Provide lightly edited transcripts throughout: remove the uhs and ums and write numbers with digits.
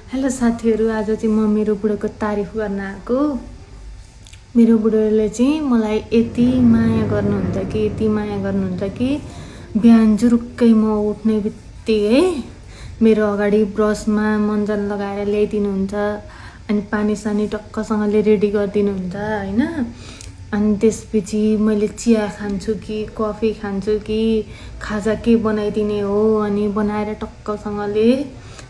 Hello साथीहरू, आज चाहिँ म मेरो बुढोको तारिफ गर्न आएको। मेरो बुढोले चाहिँ मलाई यति माया गर्नुहुन्छ कि बिहान जुरुक्कै म उठ्ने बित्तिकै मेरो अगाडि ब्रसमा मन्जन लगाएर ल्याइदिनुहुन्छ। अनि पानी सानी टक्कसँगले रेडी गरिदिनुहुन्छ हैन। अनि त्यसपछि मैले चिया खान्छु कि कफी खान्छु कि खाजा के बनाइदिने हो अनि बनाएर टक्कसँगले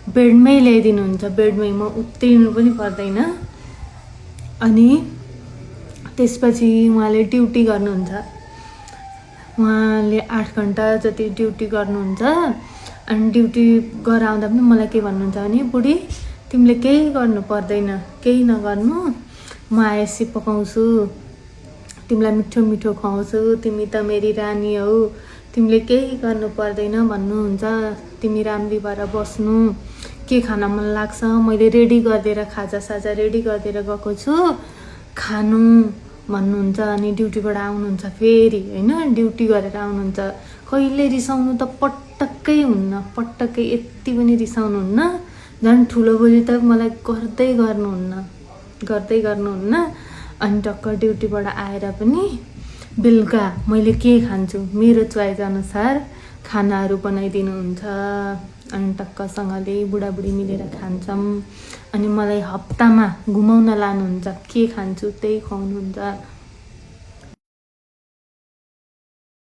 बेडमै ल्याइदिनुहुन्छ। बेडमै म उत्रिनु पनि पर्दैन। अनि त्यसपछि उहाँले ड्युटी गर्नुहुन्छ। उहाँले 8 घन्टा जति ड्युटी गर्नुहुन्छ। अनि ड्युटी गराउँदा पनि मलाई के भन्नुहुन्छ भने, बुढी तिमीले केही गर्नु पर्दैन, केही नगर्नु, म आएपछि पकाउँछु, तिमीलाई मिठो मिठो खुवाउँछु, तिमी त मेरी रानी हौ, तिमीले केही गर्नु पर्दैन भन्नुहुन्छ। तिमी राम्री भएर बस्नु, के खान मन लाग्छ मैले रेडी गरिदिएर खाजा साजा रेडी गरिदिएर गएको छु, खानु भन्नुहुन्छ। अनि ड्युटीबाट आउनुहुन्छ फेरि हैन, ड्युटी गरेर आउनुहुन्छ। कहिले रिसाउनु त पटक्कै हुन्न, पटक्कै यति पनि रिसाउनुहुन्न। झन् ठुलो बोली त मलाई गर्दै गर्नुहुन्न। अनि टक्क ड्युटीबाट आएर पनि बेलुका मैले के खान्छु मेरो चोइस अनुसार खानाहरू बनाइदिनुहुन्छ। अनि टक्कसँगले बुढाबुढी मिलेर खान्छौँ। अनि मलाई हप्तामा घुमाउन लानुहुन्छ, के खान्छु त्यही खुवाउनुहुन्छ।